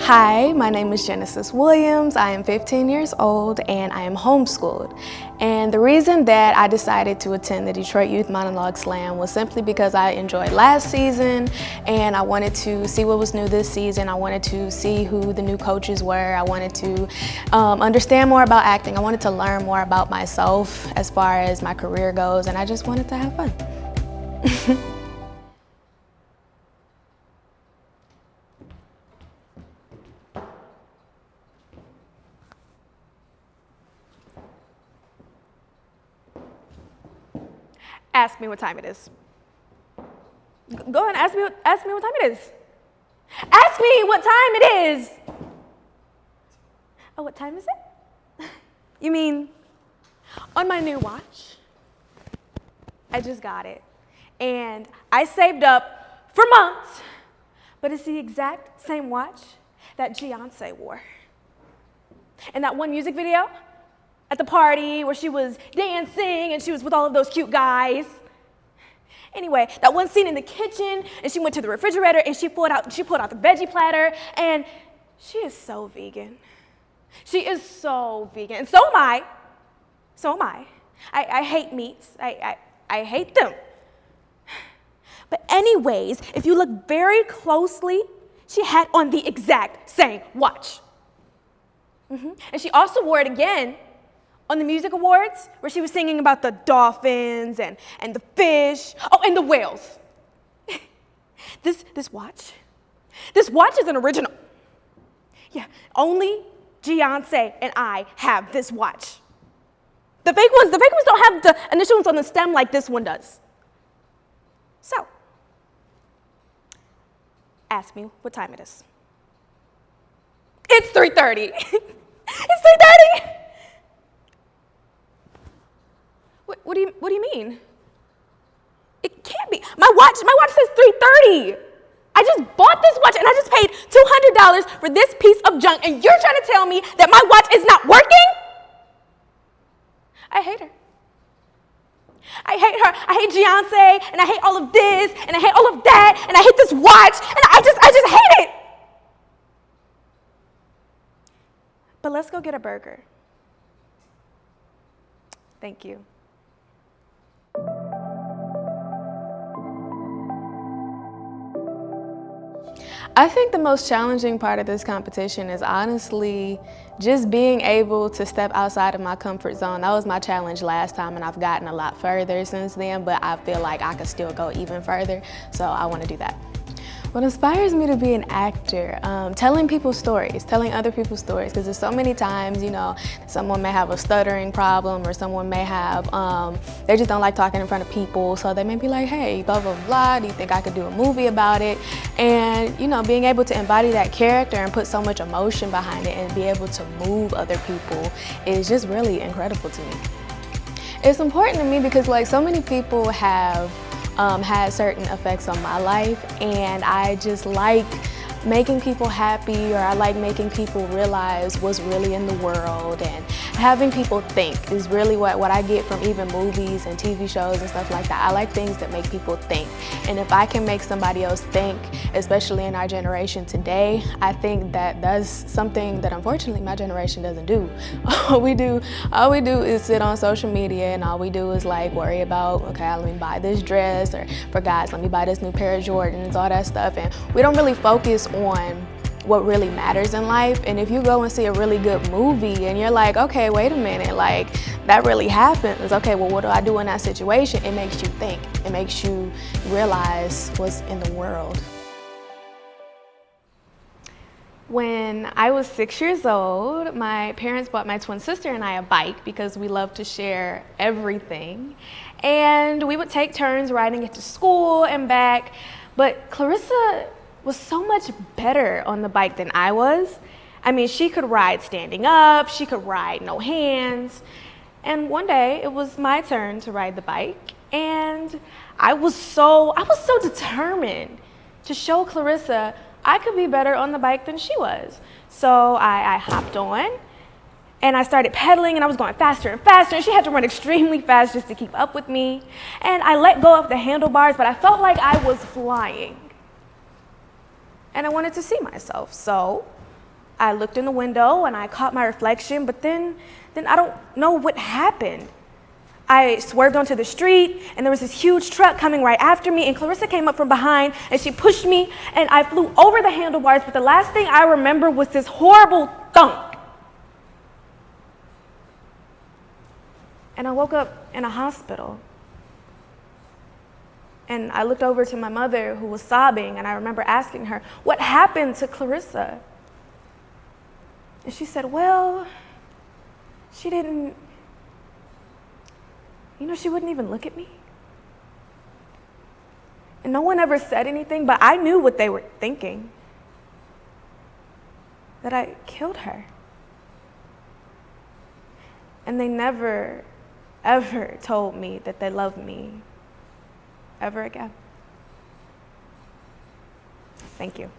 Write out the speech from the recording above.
Hi, my name is Genesis Williams. I am 15 years old and I am homeschooled. And the reason that I decided to attend the Detroit Youth Monologue Slam was simply because I enjoyed last season and I wanted to see what was new this season. I wanted to see who the new coaches were. I wanted to understand more about acting. I wanted to learn more about myself as far as my career goes, and I just wanted to have fun. Ask me what time it is. Go ahead, ask me what time it is. Ask me what time it is. Oh, what time is it? You mean on my new watch? I just got it. And I saved up for months, but it's the exact same watch that Beyonce wore. In that one music video at the party where she was dancing and she was with all of those cute guys. Anyway, that one scene in the kitchen and she went to the refrigerator and she pulled out the veggie platter, and she is so vegan. She is so vegan, and so am I. So am I. I hate meats. I hate them. But anyways, if you look very closely, she had on the exact same watch. And she also wore it again on the music awards where she was singing about the dolphins and the fish, oh, and the whales. This watch is an original. Yeah, only Beyonce and I have this watch. The fake ones don't have the initials on the stem like this one does. So, ask me what time it is. It's 3:30. It's 3:30. What do you mean? It can't be. My watch says 3:30. I just bought this watch and I just paid $200 for this piece of junk, and you're trying to tell me that my watch is not working? I hate her. I hate her. I hate Beyonce, and I hate all of this, and I hate all of that, and I hate this watch, and I just hate it. But let's go get a burger. Thank you. I think the most challenging part of this competition is honestly just being able to step outside of my comfort zone. That was my challenge last time, and I've gotten a lot further since then, but I feel like I could still go even further, so I want to do that. What inspires me to be an actor? Telling people's stories, telling other people's stories, because there's so many times, someone may have a stuttering problem, or someone may have, they just don't like talking in front of people, so they may be like, hey, blah, blah, blah, do you think I could do a movie about it? And, being able to embody that character and put so much emotion behind it and be able to move other people is just really incredible to me. It's important to me because, so many people have had certain effects on my life, and I just like making people happy, or I like making people realize what's really in the world, and having people think is really what I get from even movies and TV shows and stuff like that. I like things that make people think, and if I can make somebody else think, especially in our generation today, I think that that's something that unfortunately my generation doesn't do. All we do is sit on social media, and all we do is worry about, okay, let me buy this dress, or for guys, let me buy this new pair of Jordans, all that stuff, and we don't really focus on what really matters in life. And if you go and see a really good movie and you're like, okay, wait a minute, that really happens. Okay, well, what do I do in that situation? It makes you think. It makes you realize what's in the world. When I was 6 years old, my parents bought my twin sister and I a bike because we love to share everything. And we would take turns riding it to school and back. But Clarissa was so much better on the bike than I was. I mean, she could ride standing up, she could ride no hands. And one day it was my turn to ride the bike, and I was so determined to show Clarissa I could be better on the bike than she was. So I hopped on and I started pedaling, and I was going faster and faster, and she had to run extremely fast just to keep up with me. And I let go of the handlebars, but I felt like I was flying. And I wanted to see myself, so I looked in the window and I caught my reflection, but then I don't know what happened. I swerved onto the street and there was this huge truck coming right after me, and Clarissa came up from behind and she pushed me and I flew over the handlebars, but the last thing I remember was this horrible thunk. And I woke up in a hospital. And I looked over to my mother, who was sobbing, and I remember asking her, "What happened to Clarissa?" And she said, "Well, she didn't, she wouldn't even look at me." And no one ever said anything, but I knew what they were thinking, that I killed her. And they never, ever told me that they loved me ever again. Thank you.